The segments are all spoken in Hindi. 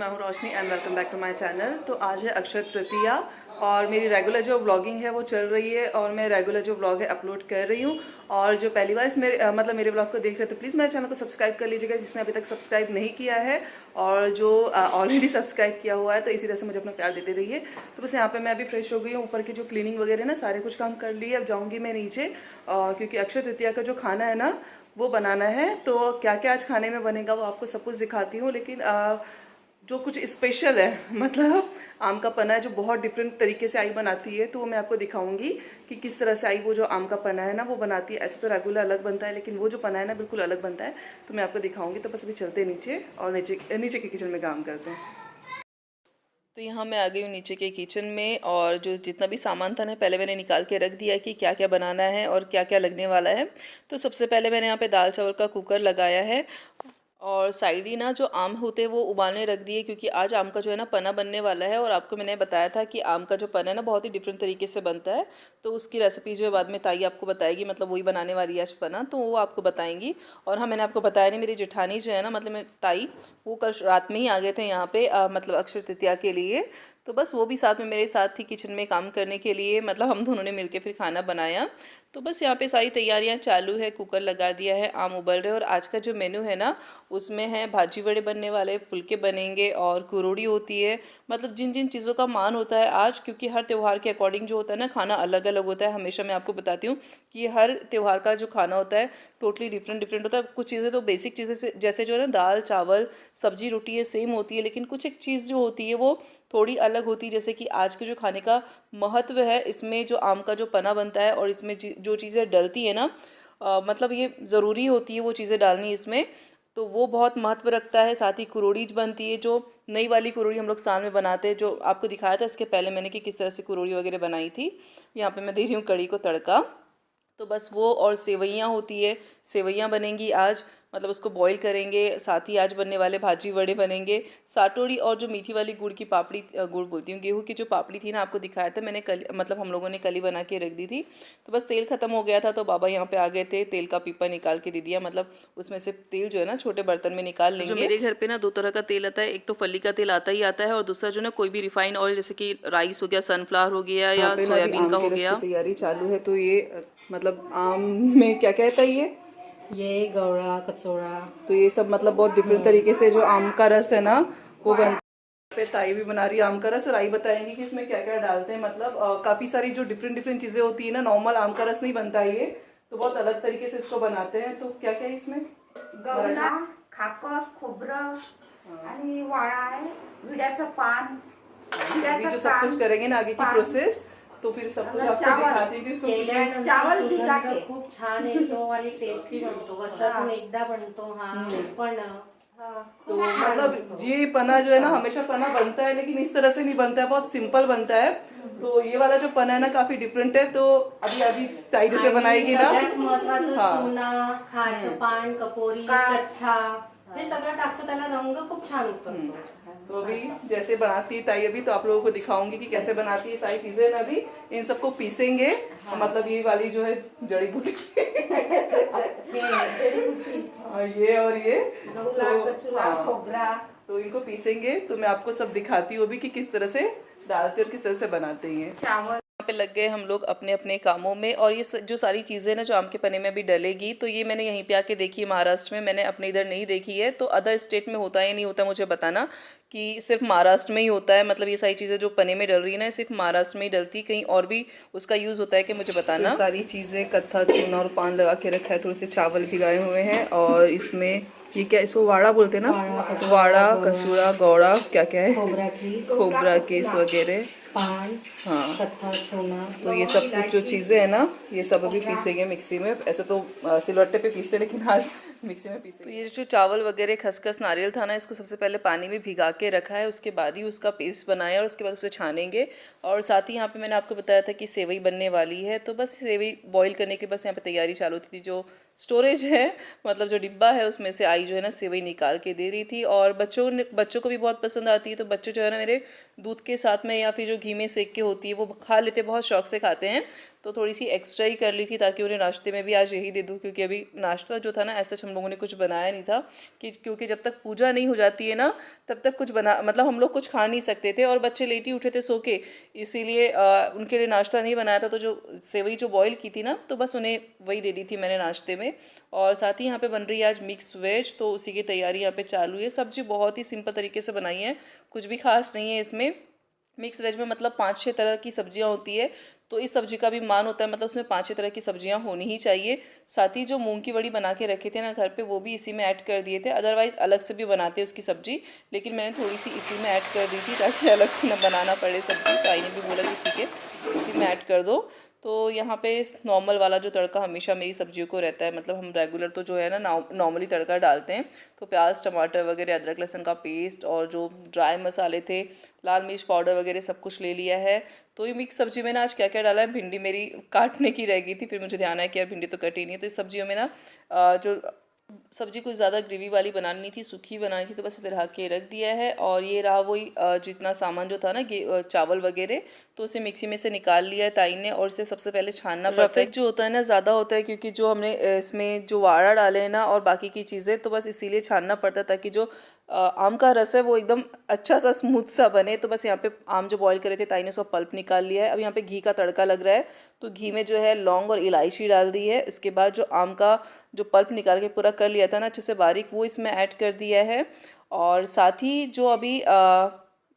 मैं हूँ Roshni and welcome back to my channel. तो आज है अक्षय तृतीया और मेरी रेगुलर जो व्लॉगिंग है वो चल रही है और मैं रेगुलर जो व्लॉग है अपलोड कर रही हूँ। और जो पहली बार इस मेरे व्लॉग को देख रहे थे प्लीज़ मेरे चैनल को सब्सक्राइब कर लीजिएगा जिसने अभी तक सब्सक्राइब नहीं किया है, और जो ऑलरेडी सब्सक्राइब किया हुआ है तो इसी तरह से मुझे अपना प्यार देते रहिए। तो बस यहाँ पे मैं अभी फ्रेश हो गई हूँ, ऊपर की जो क्लीनिंग वगैरह ना सारे कुछ काम कर लिए। अब जाऊँगी मैं नीचे क्योंकि अक्षय तृतीया का जो खाना है ना वो बनाना है। तो क्या क्या आज खाने में बनेगा वो आपको सब कुछ दिखाती हूँ, लेकिन जो कुछ स्पेशल है मतलब आम का पना है जो बहुत डिफरेंट तरीके से आई बनाती है, तो वो मैं आपको दिखाऊंगी कि किस तरह से आई वो जो आम का पना है ना वो बनाती है। ऐसे तो रेगुलर अलग बनता है लेकिन वो जो पना है ना बिल्कुल अलग बनता है, तो मैं आपको दिखाऊंगी। तो बस अभी चलते हैं नीचे और नीचे के किचन में काम करते हैं। तो यहाँ मैं आ गई हूँ नीचे के किचन में, और जो जितना भी सामान था ना पहले मैंने निकाल के रख दिया कि क्या क्या बनाना है और क्या क्या लगने वाला है। तो सबसे पहले मैंने यहाँ पे दाल चावल का कुकर लगाया है और साइड ही ना जो आम होते हैं वो उबालने रख दिए, क्योंकि आज आम का जो है ना पना बनने वाला है। और आपको मैंने बताया था कि आम का जो पना है ना बहुत ही डिफरेंट तरीके से बनता है, तो उसकी रेसिपी जो है बाद में ताई आपको बताएगी, मतलब वही बनाने वाली है आज पना, तो वो आपको बताएंगी। और हाँ मैंने आपको बताया नहीं, मेरी जेठानी जो है ना मतलब मेरी ताई, वो कल रात में ही आ गए थे यहाँ पे मतलब अक्षय तृतीया के लिए। तो बस वो भी साथ में मेरे साथ थी किचन में काम करने के लिए, मतलब हम दोनों ने मिलकर फिर खाना बनाया। तो बस यहाँ पे सारी तैयारियां चालू है, कुकर लगा दिया है, आम उबल रहे। और आज का जो मेन्यू है ना उसमें है भाजी वड़े बनने वाले, फुलके बनेंगे और कुरोड़ी होती है। मतलब जिन जिन चीज़ों का मान होता है आज, क्योंकि हर त्यौहार के अकॉर्डिंग जो होता है ना खाना अलग अलग होता है। हमेशा मैं आपको बताती हूँ कि हर त्यौहार का जो खाना होता है टोटली डिफरेंट डिफरेंट होता है। कुछ चीज़ें तो बेसिक चीज़ें से जैसे जो है ना दाल चावल सब्जी रोटी है सेम होती है, लेकिन कुछ एक चीज़ जो होती है वो थोड़ी अलग होती है। जैसे कि आज के जो खाने का महत्व है, इसमें जो आम का जो पना बनता है और इसमें जो चीज़ें डलती है ना मतलब ये ज़रूरी होती है वो चीज़ें डालनी इसमें, तो वो बहुत महत्व रखता है। साथ ही कुरोड़ीज बनती है, जो नई वाली कुरोड़ी हम लोग साल में बनाते हैं, जो आपको दिखाया था इसके पहले मैंने कि किस तरह से कुरोड़ी वगैरह बनाई थी। यहाँ पे मैं दे रही हूँ कड़ी को तड़का। तो बस वो, और सेवइयाँ होती है, सेवइयाँ बनेंगी आज, मतलब उसको बॉईल करेंगे। साथ ही आज बनने वाले भाजी वड़े बनेंगे, साटोड़ी, और जो मीठी वाली गुड़ की पापड़ी, गुड़ बोलती हूँ, गेहूँ की जो पापड़ी थी ना आपको दिखाया था मैंने कल, मतलब हम लोगों ने कल ही बना के रख दी थी। तो बस तेल ख़त्म हो गया था तो बाबा यहाँ पे आ गए थे, तेल का पीपा निकाल के दे दिया, मतलब उसमें से तेल जो है ना छोटे बर्तन में निकाल लेंगे। जो मेरे घर पे ना दो तरह का तेल आता है, एक तो फली का तेल आता ही आता है, और दूसरा जो ना कोई भी रिफाइंड ऑयल, जैसे कि राइस हो गया, सनफ्लावर हो गया या सोयाबीन का हो गया। तैयारी चालू है। तो ये मतलब आम में क्या कहता है ये गौड़ा कचौड़ा, तो ये सब मतलब बहुत डिफरेंट तरीके से जो आम का रस है ना वो बनता है। ताई भी बना रही है आम का रस, और आई बताएंगी कि इसमें क्या क्या डालते हैं। मतलब काफी सारी जो डिफरेंट डिफरेंट चीजें होती है ना, नॉर्मल आम का रस नहीं बनता ये, तो बहुत अलग तरीके से इसको बनाते हैं। तो क्या क्या है इसमें? गवला, खाकस, खोबरं आणि वाळा आहे, विड्याचं पान, अभी जो सब कुछ करेंगे ना आगे की प्रोसेस, तो फिर सब कुछ आपको दिखाती है कि चावल भिगा के खूप छान येतो आणि टेस्टी बनतो, वर्षातून एकदा बनतो हा पण। तो मतलब ये पना जो है ना हमेशा पना बनता है लेकिन इस तरह से नहीं बनता है, बहुत सिंपल बनता है। तो ये वाला जो पना है ना काफी डिफरेंट है, तो अभी अभी ताई जैसे बनाएगी ना, महत्वाचं चुना, खाचं पान, कपोरी, कठ्ठा हे सगळं टाकतो, त्याला रंग खूप छान उतरतो। तो अभी जैसे बनाती है ताई अभी, तो आप लोगों को दिखाऊंगी कि कैसे बनाती है सारी चीजें ना। अभी इन सबको पीसेंगे, मतलब ये वाली जो है जड़ी बूटी ये और ये तो इनको पीसेंगे, तो मैं आपको सब दिखाती हूँ अभी कि किस तरह से डालते और किस तरह से बनाते हैं। चावल पे लग गए हम लोग अपने अपने कामों में, और ये जो सारी चीज़ें ना जो आम के पन्ने में भी डलेगी, तो ये मैंने यहीं पे आके देखी है महाराष्ट्र में, मैंने अपने इधर नहीं देखी है। तो अदर स्टेट में होता है नहीं होता मुझे बताना, कि सिर्फ महाराष्ट्र में ही होता है। मतलब ये सारी चीज़ें जो पन्ने में डल रही है ना सिर्फ महाराष्ट्र में ही डलती, कहीं और भी उसका यूज़ होता है कि मुझे बताना। तो सारी चीज़ें कत्था चूना और पान लगा के रखा है, थोड़े से चावल भिगाए हुए हैं, और इसमें ये क्या इसको वाड़ा बोलते हैं ना, वाड़ा कसूरा गौड़ा क्या क्या है, खोबरा केस वगैरह, पान, हाँ कत्था सोना। तो ये सब कुछ जो चीज़ें हैं ना ये सब अभी पीसेंगे मिक्सी में। ऐसे तो सिलवट्टे पे पीसते लेकिन आज मिक्सी में पीसेंगे। तो ये जो चावल वगैरह खसखस नारियल था ना, इसको सबसे पहले पानी में भिगा के रखा है, उसके बाद ही उसका पेस्ट बनाया और उसके बाद उसे छानेंगे। और साथ ही यहाँ पे मैंने आपको बताया था कि सेवई बनने वाली है, तो बस सेवई बॉईल करने की बस यहाँ पे तैयारी चालू थी। जो स्टोरेज है मतलब जो डिब्बा है उसमें से आई जो है ना सेवई निकाल के दे दी थी, और बच्चों को भी बहुत पसंद आती है। तो बच्चे जो है ना मेरे दूध के साथ में या फिर जो घी में सेक के होती है वो खा लेते, बहुत शौक से खाते हैं। तो थोड़ी सी एक्स्ट्रा ही कर ली थी ताकि उन्हें नाश्ते में भी आज यही दे दूँ, क्योंकि अभी नाश्ता जो था ना ऐसा हम लोगों ने कुछ बनाया नहीं था कि क्योंकि जब तक पूजा नहीं हो जाती है ना तब तक कुछ बना मतलब हम लोग कुछ खा नहीं सकते थे, और बच्चे लेट ही उठे थे सो के, इसीलिए उनके लिए नाश्ता नहीं बनाया था। तो जो सेवई जो बॉईल की थी ना तो बस उन्हें वही दे दी थी मैंने नाश्ते में। और साथ ही यहाँ पे बन रही है आज मिक्स वेज, तो उसी की तैयारी यहाँ पे चालू है। सब्जी बहुत ही सिंपल तरीके से बनाई है, कुछ भी खास नहीं है इसमें। मिक्स वेज में मतलब 5-6 तरह की सब्जियां होती है, तो इस सब्जी का भी मान होता है, मतलब उसमें 5-6 तरह की सब्जियां होनी ही चाहिए। साथ ही जो मूंग की वड़ी बना के रखे थे ना घर पे, वो भी इसी में ऐड कर दिए थे। अदरवाइज़ अलग से भी बनाते उसकी सब्जी, लेकिन मैंने थोड़ी सी इसी में ऐड कर दी थी ताकि अलग से ना बनाना पड़े सब्जी। तो आई ने भी बोला कि ठीक है इसी में ऐड कर दो। तो यहाँ पे नॉर्मल वाला जो तड़का हमेशा मेरी सब्जियों को रहता है, मतलब हम रेगुलर तो जो है ना नॉर्मली तड़का डालते हैं। तो प्याज टमाटर वगैरह अदरक लहसुन का पेस्ट और जो ड्राई मसाले थे, लाल मिर्च पाउडर वगैरह सब कुछ ले लिया है। तो ये मिक्स सब्जी में ना आज क्या क्या डाला है, भिंडी मेरी काटने की रह गई थी, फिर मुझे ध्यान आया कि यार भिंडी तो कटी नहीं है। तो इस सब्जियों में ना जो सब्जी कुछ ज़्यादा ग्रेवी वाली बनानी नहीं थी, सूखी बनानी थी, तो बस इसे ढक के रख दिया है। और ये रहा वही जितना सामान जो था ना चावल वगैरह, तो उसे मिक्सी में से निकाल लिया है ताई ने। और इसे सबसे पहले छानना पड़ता है, जो होता है ना ज़्यादा होता है क्योंकि जो हमने इसमें जो वाड़ा डाले हैं ना और बाकी की चीज़ें, तो बस इसीलिए छानना पड़ता है ताकि जो आम का रस है वो एकदम अच्छा सा स्मूथ सा बने। तो बस यहाँ पे आम जो बॉईल करे थे ताई ने उसका पल्प निकाल लिया है। अब यहाँ पे घी का तड़का लग रहा है, तो घी में जो है लौंग और इलायची डाल दी है। इसके बाद जो आम का जो पल्प निकाल के पूरा कर लिया था ना अच्छे से बारीक, वो इसमें ऐड कर दिया है। और साथ ही जो अभी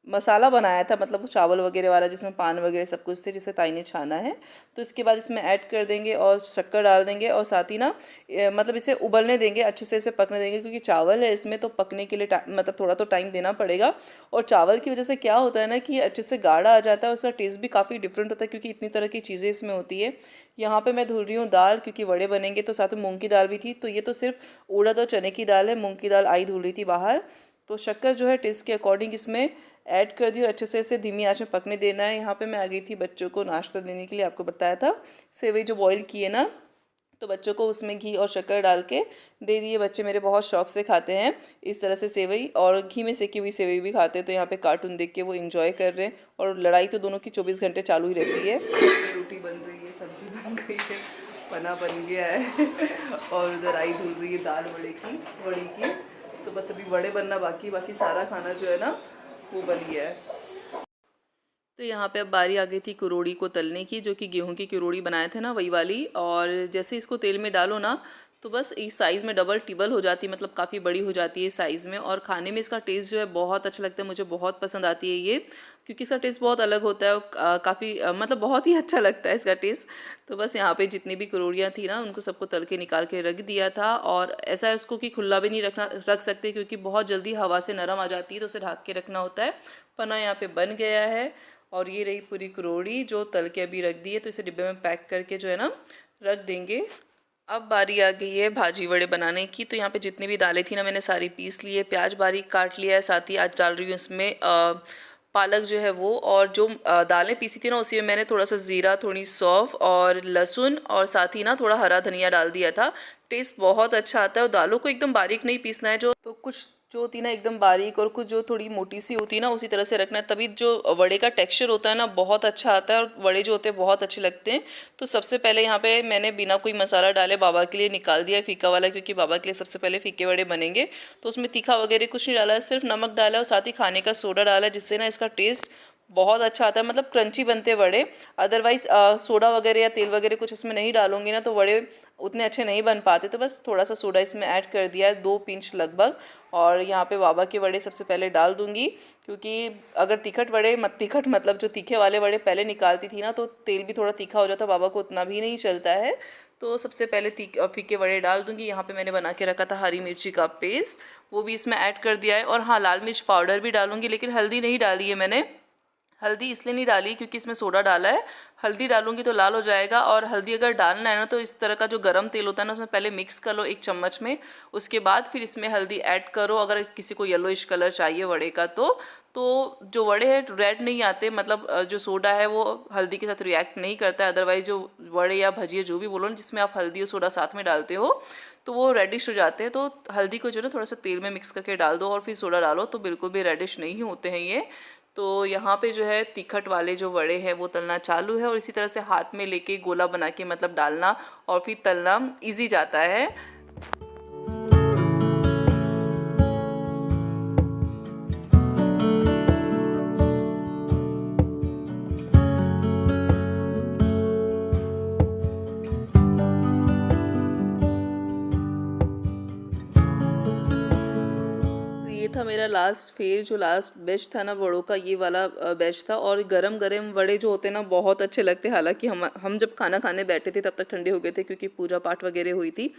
मसाला बनाया था, मतलब वो चावल वगैरह वाला जिसमें पान वगैरह सब कुछ थे, जिसे ताई ने छाना है, तो इसके बाद इसमें ऐड कर देंगे और शक्कर डाल देंगे। और साथ ही ना मतलब इसे उबलने देंगे, अच्छे से इसे पकने देंगे, क्योंकि चावल है इसमें तो पकने के लिए मतलब थोड़ा तो टाइम देना पड़ेगा। और चावल की वजह से क्या होता है ना कि अच्छे से गाढ़ा आ जाता है, उसका टेस्ट भी काफ़ी डिफरेंट होता है क्योंकि इतनी तरह की चीज़ें इसमें होती है। यहाँ पे मैं धुल रही हूँ दाल, क्योंकि वड़े बनेंगे, तो साथ में मूँग की दाल भी थी। तो ये तो सिर्फ उड़द और चने की दाल है, मूँग की दाल आई धुल रही थी बाहर। तो शक्कर जो है टेस्ट के अकॉर्डिंग इसमें ऐड कर दी और अच्छे से इसे धीमी आंच में पकने देना है। यहाँ पे मैं आ गई थी बच्चों को नाश्ता देने के लिए, आपको बताया था सेवई जो बॉईल की है ना, तो बच्चों को उसमें घी और शक्कर डाल के दे दिए। बच्चे मेरे बहुत शौक से खाते हैं इस तरह से सेवई, और घी में सेकी हुई सेवई भी खाते हैं। तो यहाँ पे कार्टून देख के वो एंजॉय कर रहे हैं, और लड़ाई तो दोनों की 24 घंटे चालू ही रहती है। रोटी बन रही है, सब्जी बन गई है, पना बन गया है और उधर आई धुल रही है दाल वड़ी की। तो बस अभी वड़े बनना बाकी सारा खाना जो है ना वो बन गया है। तो यहाँ पे अब बारी आ गई थी कुरोड़ी को तलने की, जो कि गेहूं की कुरोड़ी बनाए थे ना वही वाली। और जैसे इसको तेल में डालो ना तो बस इस साइज़ में डबल टिबल हो जाती है, मतलब काफ़ी बड़ी हो जाती है इस साइज़ में। और खाने में इसका टेस्ट जो है बहुत अच्छा लगता है, मुझे बहुत पसंद आती है ये, क्योंकि इसका टेस्ट बहुत अलग होता है और काफ़ी मतलब बहुत ही अच्छा लगता है इसका टेस्ट। तो बस यहाँ पे जितनी भी कुरोड़ियाँ थी ना उनको सबको तल के निकाल के रख दिया था। और ऐसा है उसको कि खुला भी नहीं रख सकते, क्योंकि बहुत जल्दी हवा से नरम आ जाती है, तो उसे ढक के रखना होता है। पना यहाँ पे बन गया है, और ये रही पूरी कुरोड़ी जो तल के अभी रख दी है। तो इसे डिब्बे में पैक करके जो है ना रख देंगे। अब बारी आ गई है भाजी वड़े बनाने की। तो यहाँ पे जितनी भी दालें थी ना मैंने सारी पीस ली है, प्याज बारीक काट लिया है, साथ ही आज डाल रही हूँ इसमें पालक जो है वो। और जो दालें पीसी थी ना उसी में मैंने थोड़ा सा ज़ीरा, थोड़ी सौंफ और लहसुन और साथ ही ना थोड़ा हरा धनिया डाल दिया था। टेस्ट बहुत अच्छा आता है। और दालों को एकदम बारीक नहीं पीसना है, जो तो कुछ जो होती है ना एकदम बारीक और कुछ जो थोड़ी मोटी सी होती है ना उसी तरह से रखना है, तभी जो वड़े का टेक्सचर होता है ना बहुत अच्छा आता है और वड़े जो होते हैं बहुत अच्छे लगते हैं। तो सबसे पहले यहाँ पे मैंने बिना कोई मसाला डाले बाबा के लिए निकाल दिया फीका वाला, क्योंकि बाबा के लिए सबसे पहले फीके वड़े बनेंगे। तो उसमें तीखा वगैरह कुछ नहीं डाला है, सिर्फ नमक डाला है और साथ ही खाने का सोडा डाला है, जिससे ना इसका टेस्ट बहुत अच्छा आता है, मतलब क्रंची बनते वड़े। अदरवाइज़ सोडा वगैरह या तेल वगैरह कुछ इसमें नहीं डालूंगी ना तो वड़े उतने अच्छे नहीं बन पाते। तो बस थोड़ा सा सोडा इसमें ऐड कर दिया है, 2 पिंच लगभग। और यहाँ पे बाबा के वड़े सबसे पहले डाल दूंगी, क्योंकि अगर तीखट मतलब जो तीखे वाले वड़े पहले निकालती थी ना तो तेल भी थोड़ा तीखा हो जाता, बाबा को उतना भी नहीं चलता है। तो सबसे पहले फीके वड़े डाल दूंगी। यहाँ पे मैंने बना के रखा था हरी मिर्ची का पेस्ट, वो भी इसमें ऐड कर दिया है। और हाँ, लाल मिर्च पाउडर भी डालूंगी, लेकिन हल्दी नहीं डाली है मैंने। हल्दी इसलिए नहीं डाली क्योंकि इसमें सोडा डाला है, हल्दी डालूंगी तो लाल हो जाएगा। और हल्दी अगर डालना है ना तो इस तरह का जो गरम तेल होता है ना उसमें पहले मिक्स कर लो 1 चम्मच में, उसके बाद फिर इसमें हल्दी ऐड करो। अगर किसी को येलोइश कलर चाहिए वड़े का तो जो वड़े हैं रेड नहीं आते, मतलब जो सोडा है वो हल्दी के साथ रिएक्ट नहीं करता है। अदरवाइज जो वड़े या भजिए जो भी बोलो जिसमें आप हल्दी और सोडा साथ में डालते हो तो वो रेडिश हो जाते हैं। तो हल्दी को जो है ना थोड़ा सा तेल में मिक्स करके डाल दो और फिर सोडा डालो, तो बिल्कुल भी रेडिश नहीं होते हैं ये। तो यहाँ पे जो है तीखट वाले जो वड़े हैं वो तलना चालू है, और इसी तरह से हाथ में लेके गोला बना के मतलब डालना और फिर तलना इजी जाता है। ये था मेरा लास्ट फेज, जो लास्ट बैच था ना वड़ों का, ये वाला बैच था। और गरम गरम वड़े जो होते हैं ना बहुत अच्छे लगते हैं। हालांकि हम जब खाना खाने बैठे थे तब तक ठंडे हो गए थे, क्योंकि पूजा पाठ वगैरह हुई थी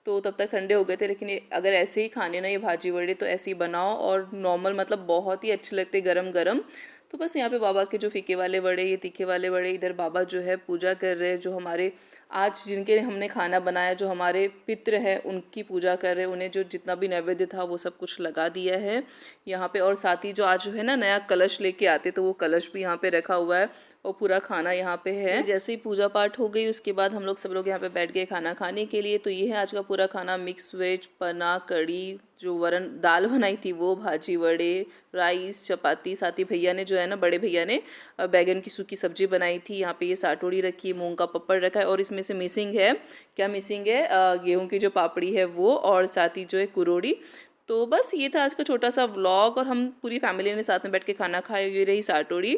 तो तब तक ठंडे हो गए थे। लेकिन अगर ऐसे ही खाने ना ये भाजी वड़े तो ऐसे ही बनाओ, और नॉर्मल मतलब बहुत ही अच्छे लगते गरम गरम। तो बस यहाँ पे बाबा के जो फीके वाले वड़े, ये तीखे वाले वड़े, इधर बाबा जो है पूजा कर रहे हैं, जो हमारे आज जिनके हमने खाना बनाया, जो हमारे पितृ हैं उनकी पूजा कर रहे हैं। उन्हें जो जितना भी नैवेद्य था वो सब कुछ लगा दिया है यहाँ पे। और साथ ही जो आज है ना नया कलश लेके आते तो वो कलश भी यहाँ पे रखा हुआ है, और पूरा खाना यहाँ पे है। जैसे ही पूजा पाठ हो गई उसके बाद हम लोग सब लोग यहाँ पे बैठ गए खाना खाने के लिए। तो ये है आज का पूरा खाना, मिक्स वेज, पना, कड़ी, जो वरण दाल बनाई थी वो, भाजी वड़े, राइस, चपाती, साथ ही भैया ने जो है ना बड़े भैया ने बैगन की सूखी सब्जी बनाई थी। यहाँ पे ये साटोड़ी रखी, मूंग का पपड़ रखा है, और इसमें से मिसिंग है, क्या मिसिंग है, गेहूं की जो पापड़ी है वो, और साथ ही जो है कुरोड़ी। तो बस ये था आज का छोटा सा व्लॉग, और हम पूरी फैमिली ने साथ में बैठ के खाना खाया। ये रही साटोड़ी।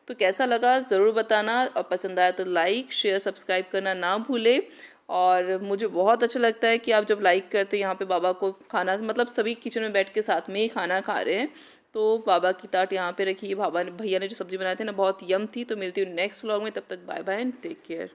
तो कैसा लगा ज़रूर बताना, और पसंद आया तो लाइक शेयर सब्सक्राइब करना ना भूले। और मुझे बहुत अच्छा लगता है कि आप जब लाइक करते हैं यहाँ पे बाबा को खाना, मतलब सभी किचन में बैठ के साथ में ही खाना खा रहे हैं। तो बाबा की ताट यहाँ पे रखी है, बाबा ने भैया ने जो सब्ज़ी बनाई थी ना बहुत यम थी। तो मिलती हूँ नेक्स्ट व्लॉग में, तब तक bye bye and take care.